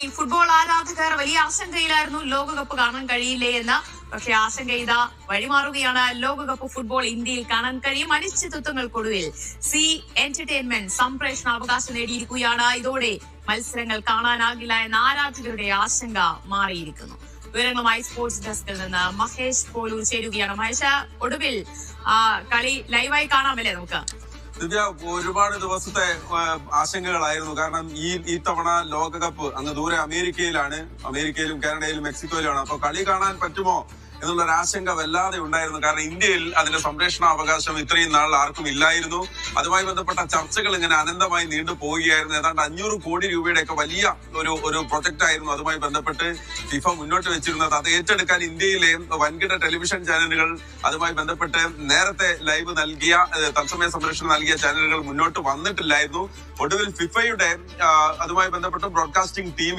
ഈ ഫുട്ബോൾ ആരാധകർ വലിയ ആശങ്കയിലായിരുന്നു ലോകകപ്പ് കാണാൻ കഴിയില്ലേ എന്ന്. പക്ഷെ ആശങ്ക ഇതാ വഴിമാറുകയാണ്. ലോകകപ്പ് ഫുട്ബോൾ ഇന്ത്യയിൽ കാണാൻ കഴിയും. അനിശ്ചിതത്വങ്ങൾക്കൊടുവിൽ സി എന്റർടൈൻമെന്റ് സംപ്രേഷണ അവകാശം നേടിയിരിക്കുകയാണ്. ഇതോടെ മത്സരങ്ങൾ കാണാനാകില്ല എന്ന ആരാധകരുടെ ആശങ്ക മാറിയിരിക്കുന്നു. വിവരങ്ങളുമായി സ്പോർട്സ് ഡെസ്കിൽ നിന്ന് മഹേഷ് പോലൂർ ചേരുകയാണ്. മഹേഷ്, ഒടുവിൽ കളി ലൈവായി കാണാമല്ലേ നമുക്ക്? ദിവ്യ, ഒരുപാട് ദിവസത്തെ ആശങ്കകളായിരുന്നു. കാരണം ഈ തവണ ലോകകപ്പ് അങ്ങ് ദൂരെ അമേരിക്കയിലും കാനഡയിലും മെക്സിക്കോയിലുമാണ്. അപ്പൊ കളി കാണാൻ പറ്റുമോ എന്നുള്ളൊരു ആശങ്ക വല്ലാതെ ഉണ്ടായിരുന്നു. കാരണം ഇന്ത്യയിൽ അതിന്റെ സംരക്ഷണ അവകാശം ഇത്രയും നാൾ ആർക്കും ഇല്ലായിരുന്നു. അതുമായി ബന്ധപ്പെട്ട ചർച്ചകൾ ഇങ്ങനെ അനന്തമായി നീണ്ടു പോവുകയായിരുന്നു. ഏതാണ്ട് 500 കോടി രൂപയുടെയൊക്കെ വലിയ ഒരു പ്രൊജക്ട് ആയിരുന്നു അതുമായി ബന്ധപ്പെട്ട് ഫിഫ മുന്നോട്ട് വെച്ചിരുന്നത്. അത് ഏറ്റെടുക്കാൻ ഇന്ത്യയിലെ വൻകിട ടെലിവിഷൻ ചാനലുകൾ അതുമായി ബന്ധപ്പെട്ട് നേരത്തെ ലൈവ് നൽകിയ തത്സമയ സംരക്ഷണം നൽകിയ ചാനലുകൾ മുന്നോട്ട് വന്നിട്ടില്ലായിരുന്നു. ഒടുവിൽ ഫിഫയുടെ അതുമായി ബന്ധപ്പെട്ട് ബ്രോഡ്കാസ്റ്റിംഗ് ടീം